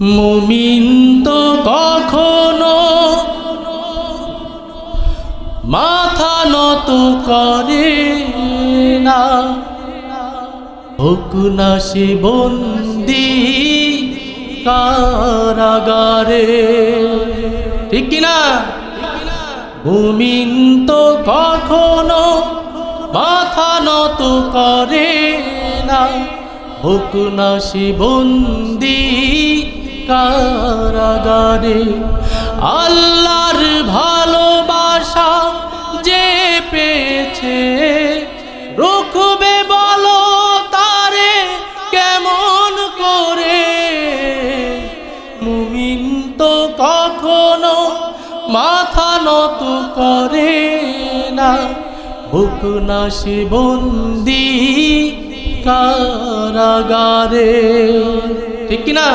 মুমিন তো কখনো মাথা নত করে না, হোক না সে বন্দি কারাগারে। ঠিক কিনা? মুমিন তো কখনো মাথা নত করে না, হোক না সে বন্দি কারাগারে। আল্লাহর ভালোবাসা যে পেয়েছে, রুখবে বলো তারে কেমন করে? মুমিন তো কখনো মাথা নত করে না, হোক না সে বন্দি কারাগারে। ঠিক কিনা?